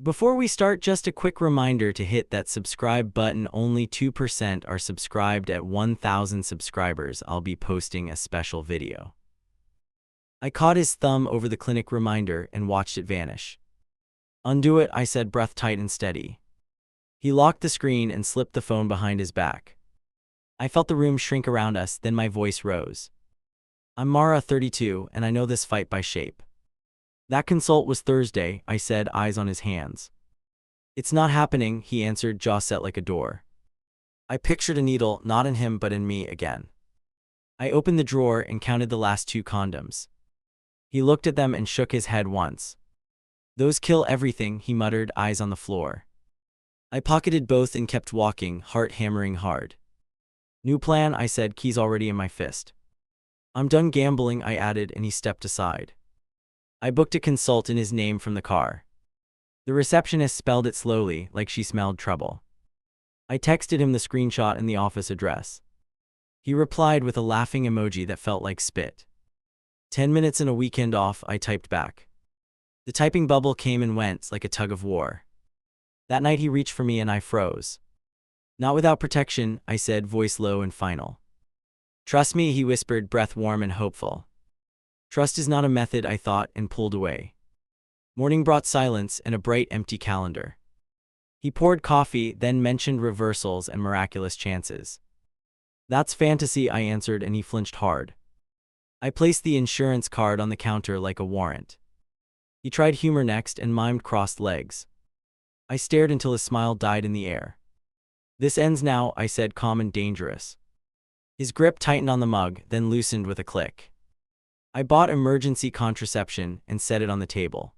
Before we start, just a quick reminder to hit that subscribe button. Only 2% are subscribed. At 1,000 subscribers, I'll be posting a special video. I caught his thumb over the clinic reminder and watched it vanish. "Undo it," I said, breath tight and steady. He locked the screen and slipped the phone behind his back. I felt the room shrink around us, then my voice rose. "I'm Mara, 32, and I know this fight by shape." "That consult was Thursday," I said, eyes on his hands. "It's not happening," he answered, jaw set like a door. I pictured a needle, not in him but in me again. I opened the drawer and counted the last 2 condoms. He looked at them and shook his head once. "Those kill everything," he muttered, eyes on the floor. I pocketed both and kept walking, heart hammering hard. "New plan," I said, keys already in my fist. "I'm done gambling," I added, and he stepped aside. I booked a consult in his name from the car. The receptionist spelled it slowly, like she smelled trouble. I texted him the screenshot and the office address. He replied with a laughing emoji that felt like spit. 10 minutes and a weekend off, I typed back. The typing bubble came and went like a tug of war. That night he reached for me and I froze. "Not without protection," I said, voice low and final. "Trust me," he whispered, breath warm and hopeful. Trust is not a method, I thought, and pulled away. Morning brought silence and a bright, empty calendar. He poured coffee, then mentioned reversals and miraculous chances. "That's fantasy," I answered, and he flinched hard. I placed the insurance card on the counter like a warrant. He tried humor next and mimed crossed legs. I stared until his smile died in the air. "This ends now," I said, calm and dangerous. His grip tightened on the mug, then loosened with a click. I bought emergency contraception and set it on the table.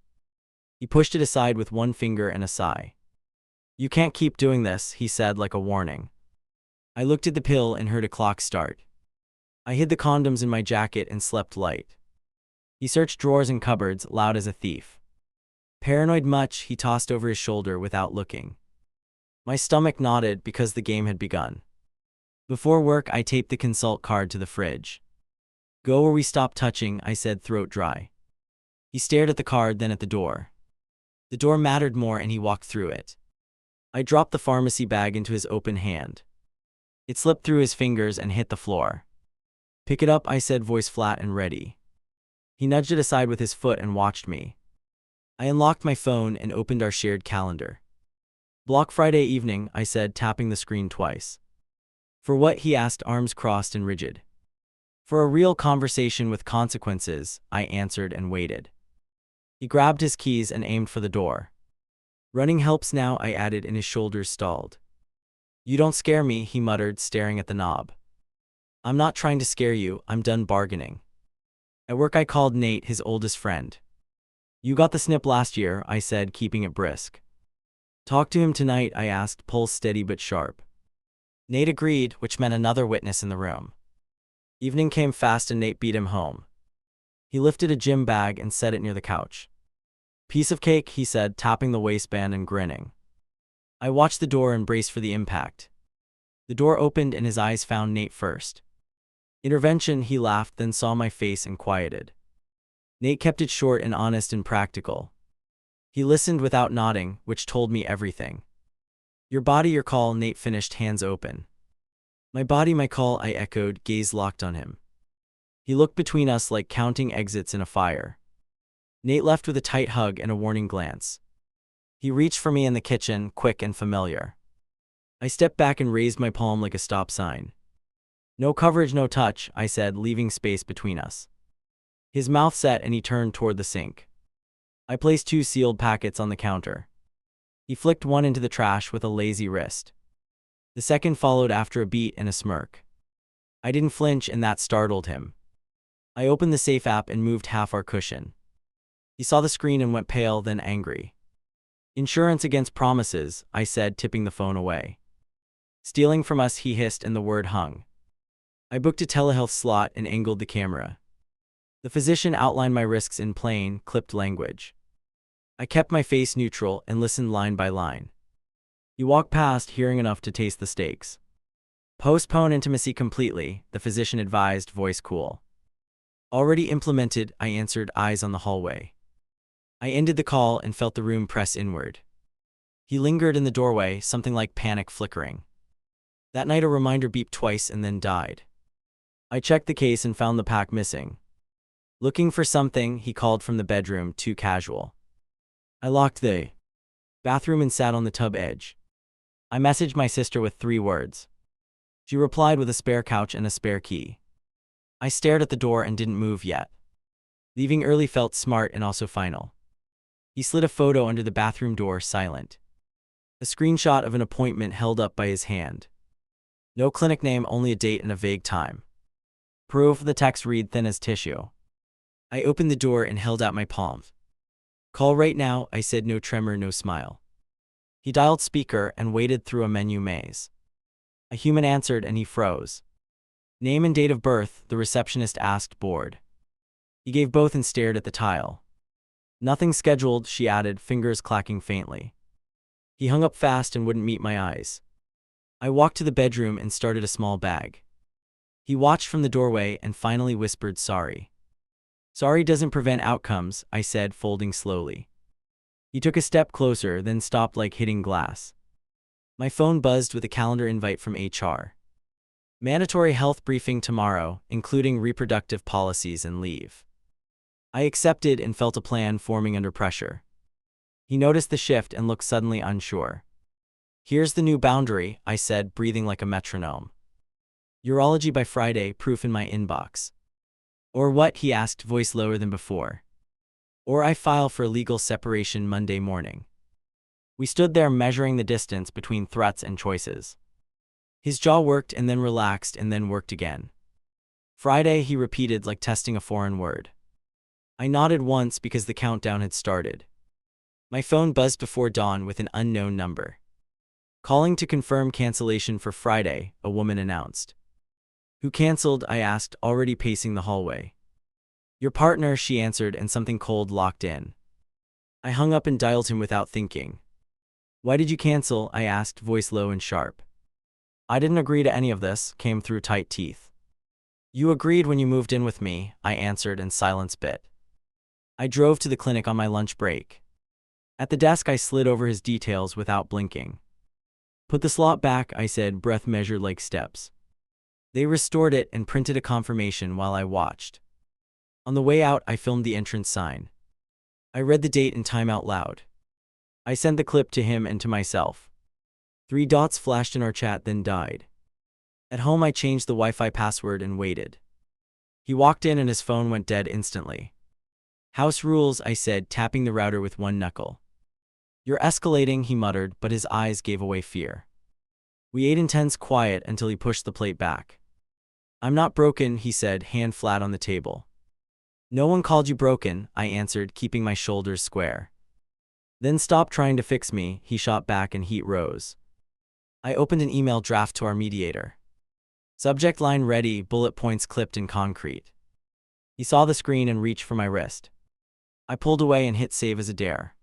He pushed it aside with one finger and a sigh. "You can't keep doing this," he said like a warning. I looked at the pill and heard a clock start. I hid the condoms in my jacket and slept light. He searched drawers and cupboards, loud as a thief. "Paranoid much?" he tossed over his shoulder without looking. My stomach nodded because the game had begun. Before work, I taped the consult card to the fridge. "Go where we stop touching," I said, throat dry. He stared at the card, then at the door. The door mattered more and he walked through it. I dropped the pharmacy bag into his open hand. It slipped through his fingers and hit the floor. "Pick it up," I said, voice flat and ready. He nudged it aside with his foot and watched me. I unlocked my phone and opened our shared calendar. "Block Friday evening," I said, tapping the screen twice. "For what?" he asked, arms crossed and rigid. "For a real conversation with consequences," I answered and waited. He grabbed his keys and aimed for the door. "Running helps now," I added, and his shoulders stalled. "You don't scare me," he muttered, staring at the knob. "I'm not trying to scare you, I'm done bargaining." At work I called Nate, his oldest friend. "You got the snip last year," I said, keeping it brisk. "Talk to him tonight?" I asked, pulse steady but sharp. Nate agreed, which meant another witness in the room. Evening came fast and Nate beat him home. He lifted a gym bag and set it near the couch. "Piece of cake," he said, tapping the waistband and grinning. I watched the door and braced for the impact. The door opened and his eyes found Nate first. "Intervention," he laughed, then saw my face and quieted. Nate kept it short and honest and practical. He listened without nodding, which told me everything. "Your body, your call," Nate finished, hands open. "My body, my call," I echoed, gaze locked on him. He looked between us like counting exits in a fire. Nate left with a tight hug and a warning glance. He reached for me in the kitchen, quick and familiar. I stepped back and raised my palm like a stop sign. "No coverage, no touch," I said, leaving space between us. His mouth set and he turned toward the sink. I placed 2 sealed packets on the counter. He flicked one into the trash with a lazy wrist. The second followed after a beat and a smirk. I didn't flinch, and that startled him. I opened the safe app and moved half our cushion. He saw the screen and went pale, then angry. "Insurance against promises," I said, tipping the phone away. "Stealing from us," he hissed, and the word hung. I booked a telehealth slot and angled the camera. The physician outlined my risks in plain, clipped language. I kept my face neutral and listened line by line. He walked past, hearing enough to taste the stakes. "Postpone intimacy completely," the physician advised, voice cool. "Already implemented," I answered, eyes on the hallway. I ended the call and felt the room press inward. He lingered in the doorway, something like panic flickering. That night a reminder beeped twice and then died. I checked the case and found the pack missing. Looking for something, he called from the bedroom, too casual. I locked the bathroom and sat on the tub edge. I messaged my sister with 3 words. She replied with a spare couch and a spare key. I stared at the door and didn't move yet. Leaving early felt smart and also final. He slid a photo under the bathroom door, silent. A screenshot of an appointment held up by his hand. No clinic name, only a date and a vague time. Proof, the text read thin as tissue. I opened the door and held out my palm. Call right now, I said, no tremor, no smile. He dialed speaker and waded through a menu maze. A human answered and he froze. Name and date of birth, the receptionist asked, bored. He gave both and stared at the tile. Nothing scheduled, she added, fingers clacking faintly. He hung up fast and wouldn't meet my eyes. I walked to the bedroom and started a small bag. He watched from the doorway and finally whispered, sorry. Sorry doesn't prevent outcomes, I said, folding slowly. He took a step closer, then stopped like hitting glass. My phone buzzed with a calendar invite from HR. Mandatory health briefing tomorrow, including reproductive policies and leave. I accepted and felt a plan forming under pressure. He noticed the shift and looked suddenly unsure. Here's the new boundary, I said, breathing like a metronome. Urology by Friday, proof in my inbox. Or what, he asked, voice lower than before. Or I file for legal separation Monday morning. We stood there measuring the distance between threats and choices. His jaw worked and then relaxed and then worked again. Friday, he repeated like testing a foreign word. I nodded once because the countdown had started. My phone buzzed before dawn with an unknown number. Calling to confirm cancellation for Friday, a woman announced. Who canceled? I asked, already pacing the hallway. Your partner, she answered, and something cold locked in. I hung up and dialed him without thinking. Why did you cancel? I asked, voice low and sharp. I didn't agree to any of this, came through tight teeth. You agreed when you moved in with me, I answered, and silence bit. I drove to the clinic on my lunch break. At the desk I slid over his details without blinking. Put the slot back, I said, breath measured like steps. They restored it and printed a confirmation while I watched. On the way out, I filmed the entrance sign. I read the date and time out loud. I sent the clip to him and to myself. 3 dots flashed in our chat, then died. At home, I changed the Wi-Fi password and waited. He walked in and his phone went dead instantly. House rules, I said, tapping the router with one knuckle. You're escalating, he muttered, but his eyes gave away fear. We ate in tense quiet until he pushed the plate back. I'm not broken, he said, hand flat on the table. No one called you broken, I answered, keeping my shoulders square. Then stop trying to fix me, he shot back and heat rose. I opened an email draft to our mediator. Subject line ready, bullet points clipped in concrete. He saw the screen and reached for my wrist. I pulled away and hit save as a dare.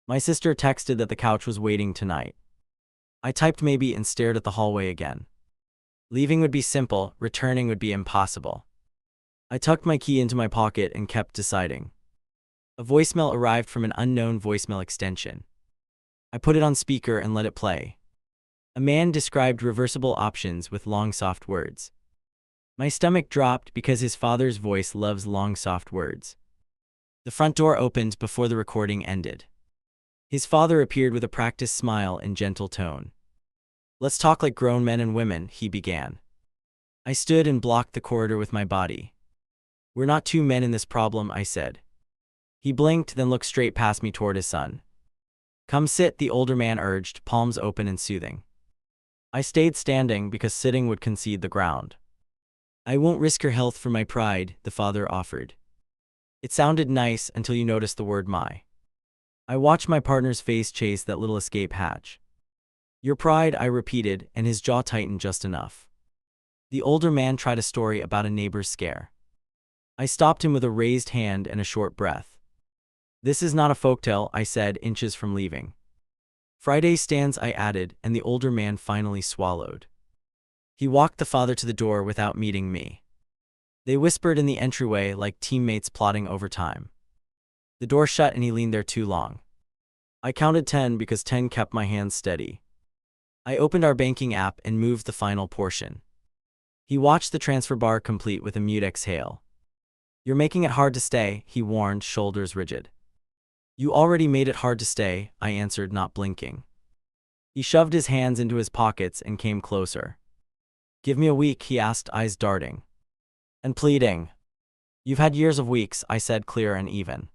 My sister texted that the couch was waiting tonight. I typed maybe and stared at the hallway again. Leaving would be simple, returning would be impossible. I tucked my key into my pocket and kept deciding. A voicemail arrived from an unknown voicemail extension. I put it on speaker and let it play. A man described reversible options with long soft words. My stomach dropped because his father's voice loves long soft words. The front door opened before the recording ended. His father appeared with a practiced smile and gentle tone. Let's talk like grown men and women, he began. I stood and blocked the corridor with my body. We're not 2 men in this problem, I said. He blinked, then looked straight past me toward his son. Come sit, the older man urged, palms open and soothing. I stayed standing because sitting would concede the ground. I won't risk your health for my pride, the father offered. It sounded nice until you noticed the word my. I watched my partner's face chase that little escape hatch. Your pride, I repeated, and his jaw tightened just enough. The older man tried a story about a neighbor's scare. I stopped him with a raised hand and a short breath. This is not a folktale, I said, inches from leaving. Friday stands, I added, and the older man finally swallowed. He walked the father to the door without meeting me. They whispered in the entryway like teammates plotting overtime. The door shut and he leaned there too long. I counted 10 because 10 kept my hands steady. I opened our banking app and moved the final portion. He watched the transfer bar complete with a mute exhale. "You're making it hard to stay," he warned, shoulders rigid. "You already made it hard to stay," I answered, not blinking. He shoved his hands into his pockets and came closer. "Give me a week," he asked, eyes darting and pleading. "You've had years of weeks," I said, clear and even.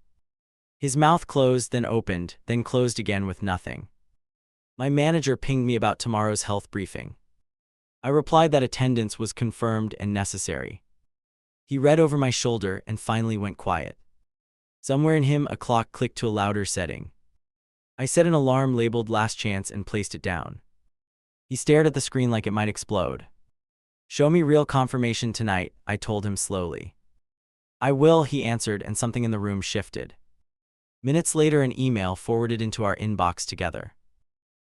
His mouth closed, then opened, then closed again with nothing. "My manager pinged me about tomorrow's health briefing." I replied that attendance was confirmed and necessary. He read over my shoulder and finally went quiet. Somewhere in him, a clock clicked to a louder setting. I set an alarm labeled "Last Chance" and placed it down. He stared at the screen like it might explode. "Show me real confirmation tonight," I told him slowly. "I will," he answered, and something in the room shifted. Minutes later, an email forwarded into our inbox together.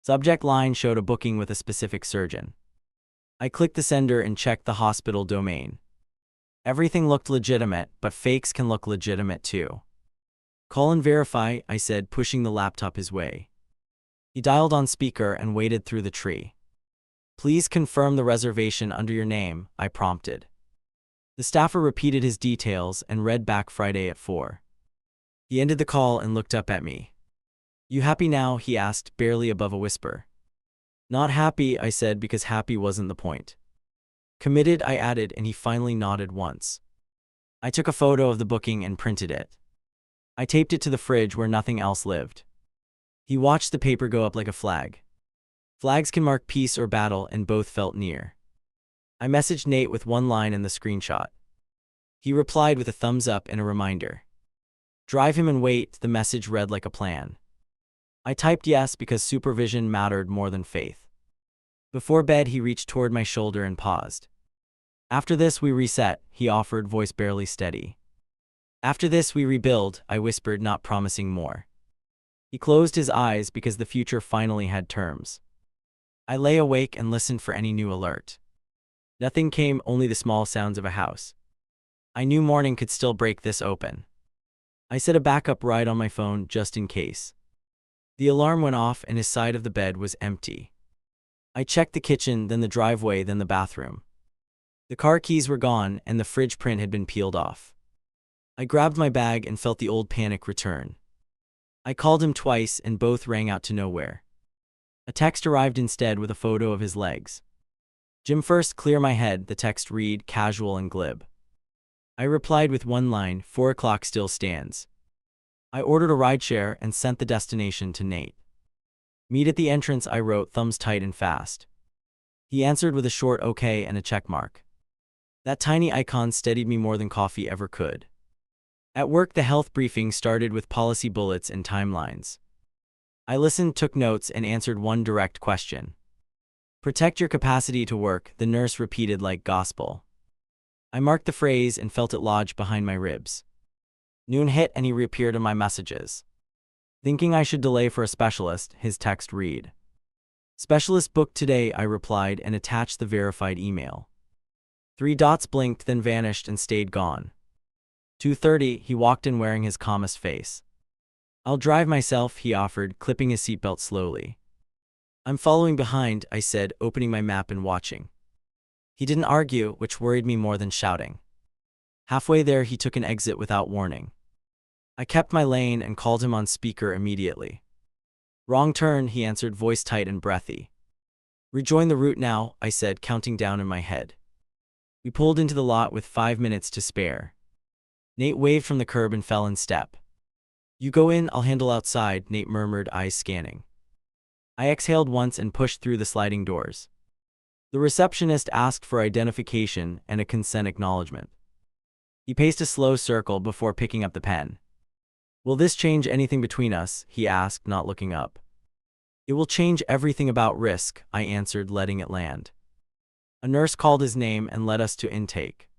Subject line showed a booking with a specific surgeon. I clicked the sender and checked the hospital domain. Everything looked legitimate, but fakes can look legitimate too. "Call and verify," I said, pushing the laptop his way. He dialed on speaker and waited through the tree. "Please confirm the reservation under your name," I prompted. The staffer repeated his details and read back "Friday at 4. He ended the call and looked up at me. "You happy now?" he asked, barely above a whisper. "Not happy," I said, because happy wasn't the point. "Committed," I added, and he finally nodded once. I took a photo of the booking and printed it. I taped it to the fridge where nothing else lived. He watched the paper go up like a flag. Flags can mark peace or battle, and both felt near. I messaged Nate with one line and the screenshot. He replied with a thumbs up and a reminder. "Drive him and wait," the message read like a plan. I typed yes because supervision mattered more than faith. Before bed, he reached toward my shoulder and paused. "After this, we reset," he offered, voice barely steady. "After this, we rebuild," I whispered, not promising more. He closed his eyes because the future finally had terms. I lay awake and listened for any new alert. Nothing came, only the small sounds of a house. I knew morning could still break this open. I set a backup ride on my phone just in case. The alarm went off and his side of the bed was empty. I checked the kitchen, then the driveway, then the bathroom. The car keys were gone and the fridge print had been peeled off. I grabbed my bag and felt the old panic return. I called him twice and both rang out to nowhere. A text arrived instead with a photo of his legs. "Jim first, clear my head," the text read, casual and glib. I replied with one line, 4 o'clock still stands. I ordered a rideshare and sent the destination to Nate. "Meet at the entrance," I wrote, thumbs tight and fast. He answered with a short okay and a check mark. That tiny icon steadied me more than coffee ever could. At work, the health briefing started with policy bullets and timelines. I listened, took notes, and answered one direct question. "Protect your capacity to work," the nurse repeated like gospel. I marked the phrase and felt it lodge behind my ribs. Noon hit and he reappeared in my messages. Thinking I should delay for a specialist, his text read. "Specialist booked today," I replied and attached the verified email. 3 dots blinked, then vanished and stayed gone. 2:30, he walked in wearing his calmest face. "I'll drive myself," he offered, clipping his seatbelt slowly. "I'm following behind," I said, opening my map and watching. He didn't argue, which worried me more than shouting. Halfway there, he took an exit without warning. I kept my lane and called him on speaker immediately. "Wrong turn," he answered, voice tight and breathy. "Rejoin the route now," I said, counting down in my head. We pulled into the lot with 5 minutes to spare. Nate waved from the curb and fell in step. "You go in, I'll handle outside," Nate murmured, eyes scanning. I exhaled once and pushed through the sliding doors. The receptionist asked for identification and a consent acknowledgement. He paced a slow circle before picking up the pen. "Will this change anything between us?" he asked, not looking up. "It will change everything about risk," I answered, letting it land. A nurse called his name and led us to intake.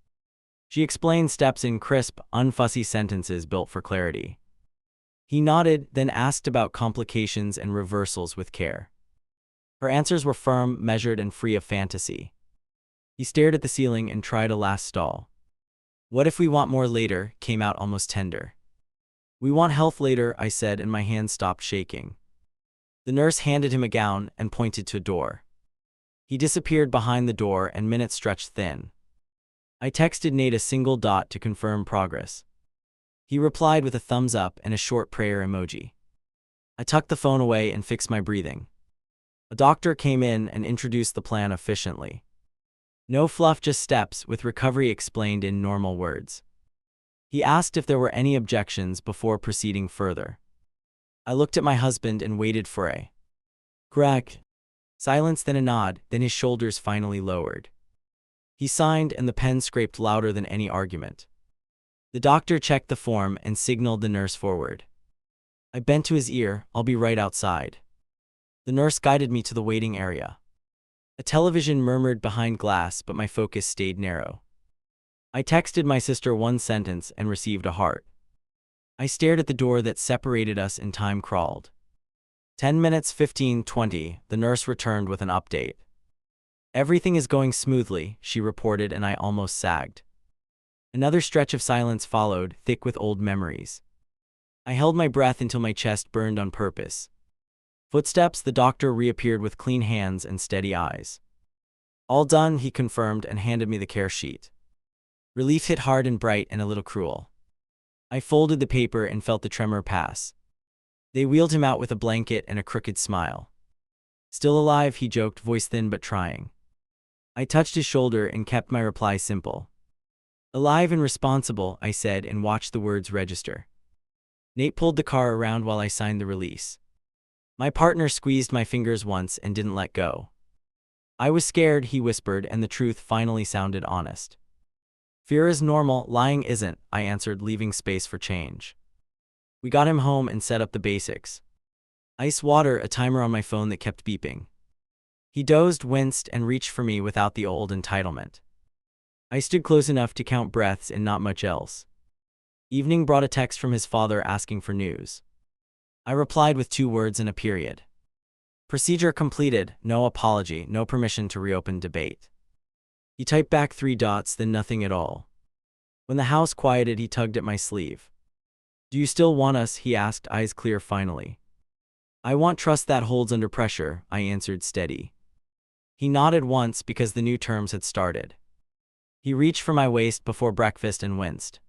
She explained steps in crisp, unfussy sentences built for clarity. He nodded, then asked about complications and reversals with care. Her answers were firm, measured, and free of fantasy. He stared at the ceiling and tried a last stall. "What if we want more later?" came out almost tender. "We want health later," I said, and my hands stopped shaking. The nurse handed him a gown and pointed to a door. He disappeared behind the door and minutes stretched thin. I texted Nate a single dot to confirm progress. He replied with a thumbs up and a short prayer emoji. I tucked the phone away and fixed my breathing. A doctor came in and introduced the plan efficiently. No fluff, just steps, with recovery explained in normal words. He asked if there were any objections before proceeding further. I looked at my husband and waited for a crack. Silence, then a nod, then his shoulders finally lowered. He signed and the pen scraped louder than any argument. The doctor checked the form and signaled the nurse forward. I bent to his ear, "I'll be right outside." The nurse guided me to the waiting area. A television murmured behind glass, but my focus stayed narrow. I texted my sister one sentence and received a heart. I stared at the door that separated us and time crawled. 10 minutes, 15, 20, the nurse returned with an update. "Everything is going smoothly," she reported, and I almost sagged. Another stretch of silence followed, thick with old memories. I held my breath until my chest burned on purpose. Footsteps, the doctor reappeared with clean hands and steady eyes. "All done," he confirmed and handed me the care sheet. Relief hit hard and bright and a little cruel. I folded the paper and felt the tremor pass. They wheeled him out with a blanket and a crooked smile. "Still alive," he joked, voice thin but trying. I touched his shoulder and kept my reply simple. "Alive and responsible," I said, and watched the words register. Nate pulled the car around while I signed the release. My partner squeezed my fingers once and didn't let go. "I was scared," he whispered, and the truth finally sounded honest. "Fear is normal, lying isn't," I answered, leaving space for change. We got him home and set up the basics. Ice water, a timer on my phone that kept beeping. He dozed, winced, and reached for me without the old entitlement. I stood close enough to count breaths and not much else. Evening brought a text from his father asking for news. I replied with 2 words and a period. Procedure completed, no apology, no permission to reopen debate. He typed back 3 dots, then nothing at all. When the house quieted, he tugged at my sleeve. "Do you still want us?" he asked, eyes clear finally. "I want trust that holds under pressure," I answered, steady. He nodded once because the new terms had started. He reached for my waist before breakfast and winced.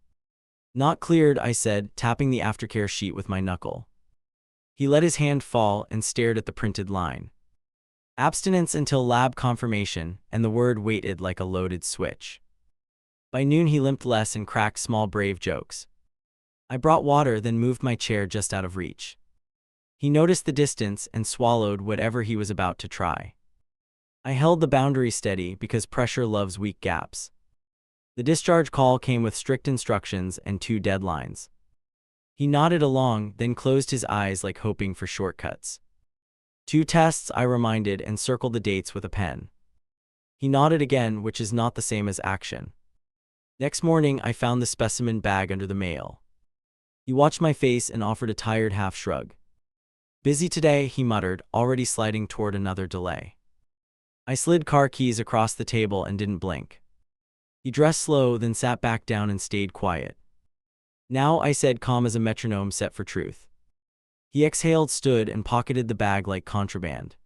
"Not cleared," I said, tapping the aftercare sheet with my knuckle. He let his hand fall and stared at the printed line. "Abstinence until lab confirmation," and the word waited like a loaded switch. By noon he limped less and cracked small brave jokes. I brought water, then moved my chair just out of reach. He noticed the distance and swallowed whatever he was about to try. I held the boundary steady because pressure loves weak gaps. The discharge call came with strict instructions and 2 deadlines. He nodded along, then closed his eyes like hoping for shortcuts. 2 tests, I reminded, and circled the dates with a pen. He nodded again, which is not the same as action. Next morning, I found the specimen bag under the mail. He watched my face and offered a tired half shrug. "Busy today," he muttered, already sliding toward another delay. I slid car keys across the table and didn't blink. He dressed slow, then sat back down and stayed quiet. "Now," I said, calm as a metronome set for truth. He exhaled, stood, and pocketed the bag like contraband.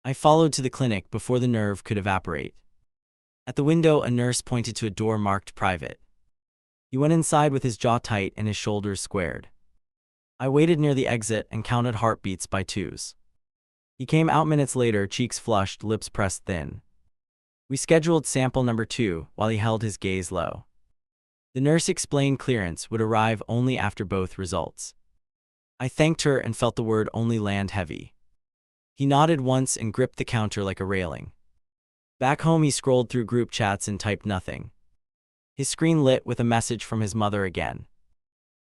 I followed to the clinic before the nerve could evaporate. At the window, a nurse pointed to a door marked private. He went inside with his jaw tight and his shoulders squared. I waited near the exit and counted heartbeats by 2s. He came out minutes later, cheeks flushed, lips pressed thin. We scheduled sample number 2 while he held his gaze low. The nurse explained clearance would arrive only after both results. I thanked her and felt the word only land heavy. He nodded once and gripped the counter like a railing. Back home, he scrolled through group chats and typed nothing. His screen lit with a message from his mother again.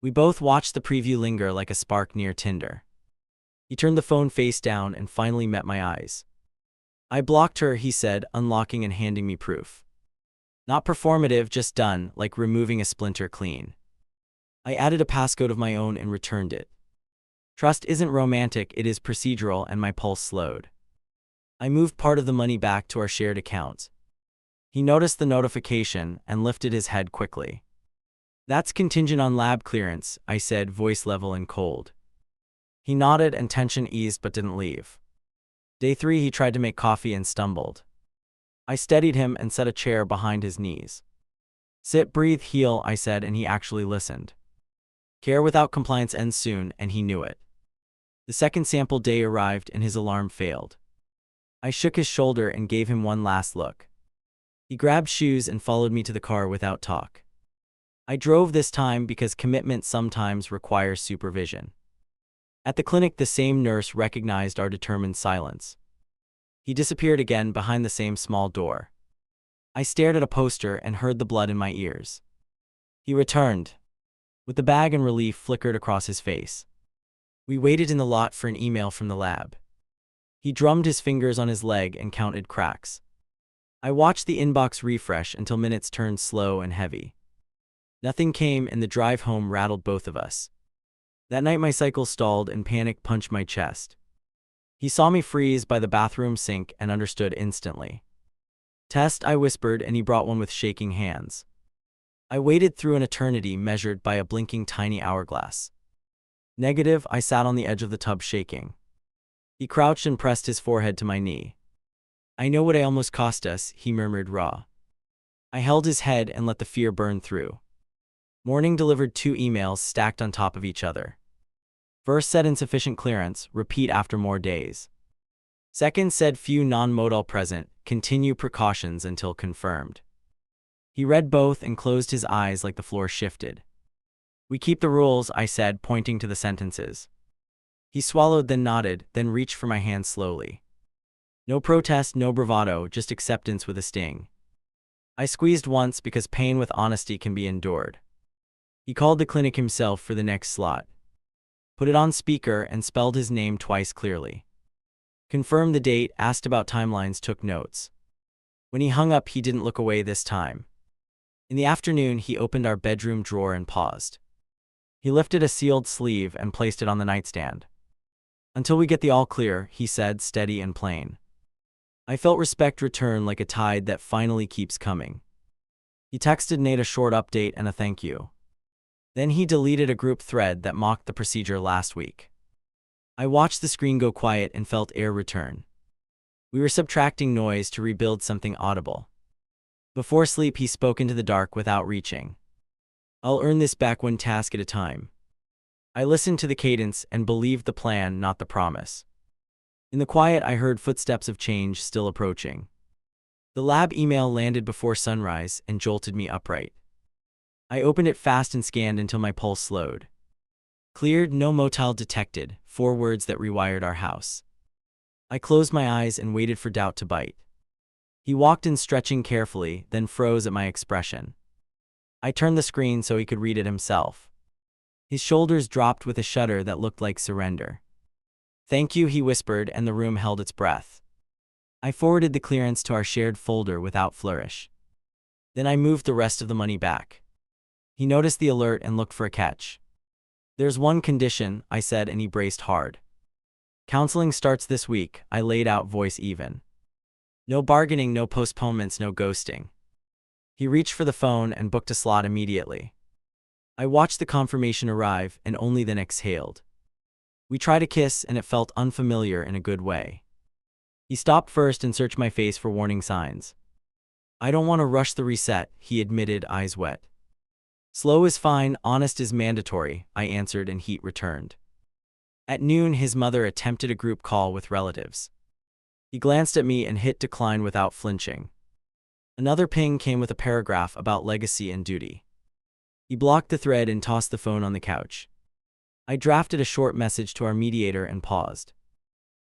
We both watched the preview linger like a spark near tinder. He turned the phone face down and finally met my eyes. "I blocked her," he said, unlocking and handing me proof. "Not performative, just done, like removing a splinter clean." I added a passcode of my own and returned it. Trust isn't romantic, it is procedural, and my pulse slowed. I moved part of the money back to our shared account. He noticed the notification and lifted his head quickly. "That's contingent on lab clearance," I said, voice level and cold. He nodded and tension eased but didn't leave. Day 3, he tried to make coffee and stumbled. I steadied him and set a chair behind his knees. Sit, breathe, heal, I said, and he actually listened. Care without compliance ends soon, and he knew it. The second sample day arrived and his alarm failed. I shook his shoulder and gave him one last look. He grabbed shoes and followed me to the car without talk. I drove this time because commitment sometimes requires supervision. At the clinic, the same nurse recognized our determined silence. He disappeared again behind the same small door. I stared at a poster and heard the blood in my ears. He returned. With the bag and relief flickered across his face. We waited in the lot for an email from the lab. He drummed his fingers on his leg and counted cracks. I watched the inbox refresh until minutes turned slow and heavy. Nothing came, and the drive home rattled both of us. That night my cycle stalled and panic punched my chest. He saw me freeze by the bathroom sink and understood instantly. Test, I whispered, and he brought one with shaking hands. I waited through an eternity measured by a blinking tiny hourglass. Negative, I sat on the edge of the tub shaking. He crouched and pressed his forehead to my knee. I know what it almost cost us, he murmured raw. I held his head and let the fear burn through. Morning delivered 2 emails stacked on top of each other. First said insufficient clearance, repeat after more days. Second said few non-modal present, continue precautions until confirmed. He read both and closed his eyes like the floor shifted. We keep the rules, I said, pointing to the sentences. He swallowed, then nodded, then reached for my hand slowly. No protest, no bravado, just acceptance with a sting. I squeezed once because pain with honesty can be endured. He called the clinic himself for the next slot. Put it on speaker and spelled his name twice clearly. Confirmed the date, asked about timelines, took notes. When he hung up, he didn't look away this time. In the afternoon, he opened our bedroom drawer and paused. He lifted a sealed sleeve and placed it on the nightstand. Until we get the all clear, he said, steady and plain. I felt respect return like a tide that finally keeps coming. He texted Nate a short update and a thank you. Then he deleted a group thread that mocked the procedure last week. I watched the screen go quiet and felt air return. We were subtracting noise to rebuild something audible. Before sleep, he spoke into the dark without reaching. I'll earn this back one task at a time. I listened to the cadence and believed the plan, not the promise. In the quiet, I heard footsteps of change still approaching. The lab email landed before sunrise and jolted me upright. I opened it fast and scanned until my pulse slowed. Cleared, no motile detected, 4 words that rewired our house. I closed my eyes and waited for doubt to bite. He walked in, stretching carefully, then froze at my expression. I turned the screen so he could read it himself. His shoulders dropped with a shudder that looked like surrender. Thank you, he whispered, and the room held its breath. I forwarded the clearance to our shared folder without flourish. Then I moved the rest of the money back. He noticed the alert and looked for a catch. There's one condition, I said, and he braced hard. Counseling starts this week, I laid out, voice even. No bargaining, no postponements, no ghosting. He reached for the phone and booked a slot immediately. I watched the confirmation arrive and only then exhaled. We tried a kiss and it felt unfamiliar in a good way. He stopped first and searched my face for warning signs. I don't want to rush the reset, he admitted, eyes wet. Slow is fine, honest is mandatory, I answered, and heat returned. At noon, his mother attempted a group call with relatives. He glanced at me and hit decline without flinching. Another ping came with a paragraph about legacy and duty. He blocked the thread and tossed the phone on the couch. I drafted a short message to our mediator and paused.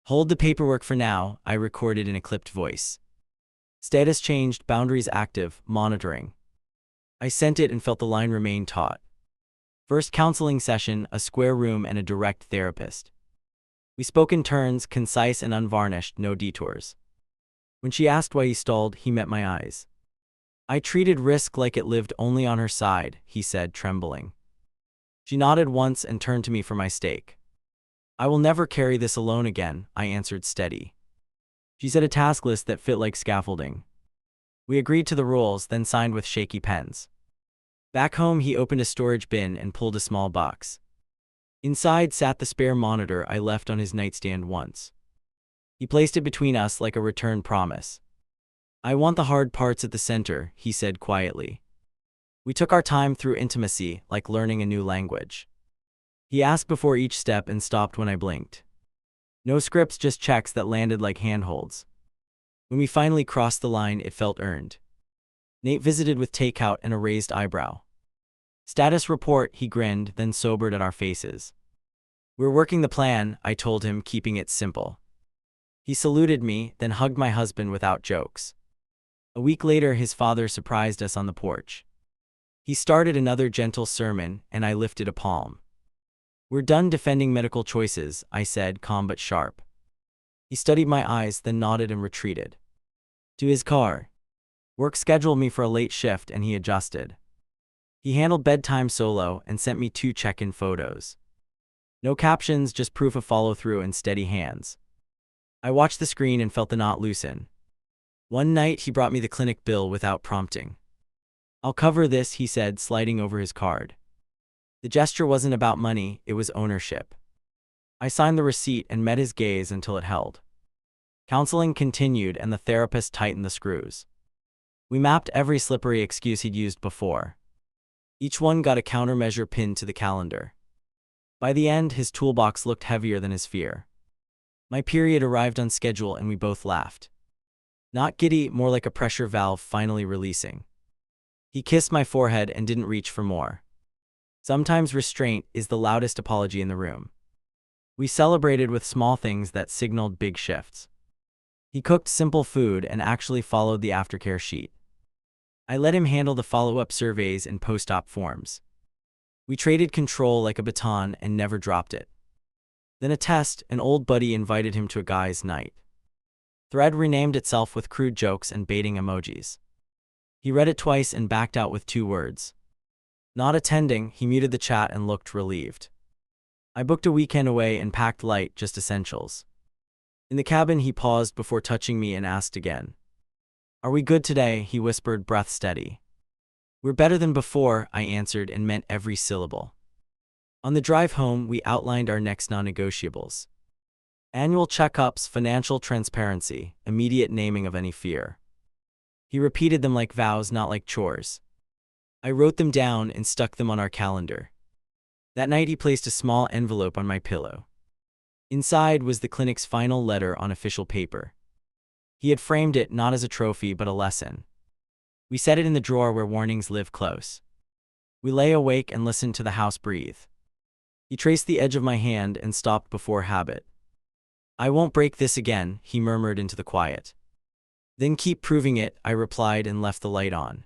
Hold the paperwork for now, I recorded in a clipped voice. Status changed, boundaries active, monitoring. I sent it and felt the line remain taut. First counseling session, a square room and a direct therapist. We spoke in turns, concise and unvarnished, no detours. When she asked why he stalled, he met my eyes. I treated risk like it lived only on her side, he said, trembling. She nodded once and turned to me for my stake. I will never carry this alone again, I answered, steady. She said a task list that fit like scaffolding. We agreed to the rules, then signed with shaky pens. Back home, he opened a storage bin and pulled a small box. Inside sat the spare monitor I left on his nightstand once. He placed it between us like a return promise. "I want the hard parts at the center," he said quietly. We took our time through intimacy, like learning a new language. He asked before each step and stopped when I blinked. No scripts, just checks that landed like handholds. When we finally crossed the line, it felt earned. Nate visited with takeout and a raised eyebrow. "Status report," he grinned, then sobered at our faces. "We're working the plan," I told him, keeping it simple. He saluted me, then hugged my husband without jokes. A week later, his father surprised us on the porch. He started another gentle sermon, and I lifted a palm. "We're done defending medical choices," I said, calm but sharp. He studied my eyes, then nodded and retreated to his car. Work scheduled me for a late shift, and he adjusted. He handled bedtime solo and sent me 2 check-in photos. No captions, just proof of follow-through and steady hands. I watched the screen and felt the knot loosen. One night, he brought me the clinic bill without prompting. "I'll cover this," he said, sliding over his card. The gesture wasn't about money, it was ownership. I signed the receipt and met his gaze until it held. Counseling continued, and the therapist tightened the screws. We mapped every slippery excuse he'd used before. Each one got a countermeasure pinned to the calendar. By the end, his toolbox looked heavier than his fear. My period arrived on schedule, and we both laughed. Not giddy, more like a pressure valve finally releasing. He kissed my forehead and didn't reach for more. Sometimes restraint is the loudest apology in the room. We celebrated with small things that signaled big shifts. He cooked simple food and actually followed the aftercare sheet. I let him handle the follow-up surveys and post-op forms. We traded control like a baton and never dropped it. Then a test, an old buddy invited him to a guy's night. Thread renamed itself with crude jokes and baiting emojis. He read it twice and backed out with 2 words. Not attending. He muted the chat and looked relieved. I booked a weekend away and packed light, just essentials. In the cabin, he paused before touching me and asked again. "Are we good today?" he whispered, breath steady. "We're better than before," I answered and meant every syllable. On the drive home, we outlined our next non-negotiables. Annual checkups, financial transparency, immediate naming of any fear. He repeated them like vows, not like chores. I wrote them down and stuck them on our calendar. That night, he placed a small envelope on my pillow. Inside was the clinic's final letter on official paper. He had framed it not as a trophy but a lesson. We set it in the drawer where warnings live close. We lay awake and listened to the house breathe. He traced the edge of my hand and stopped before habit. "I won't break this again," he murmured into the quiet. "Then keep proving it," I replied and left the light on.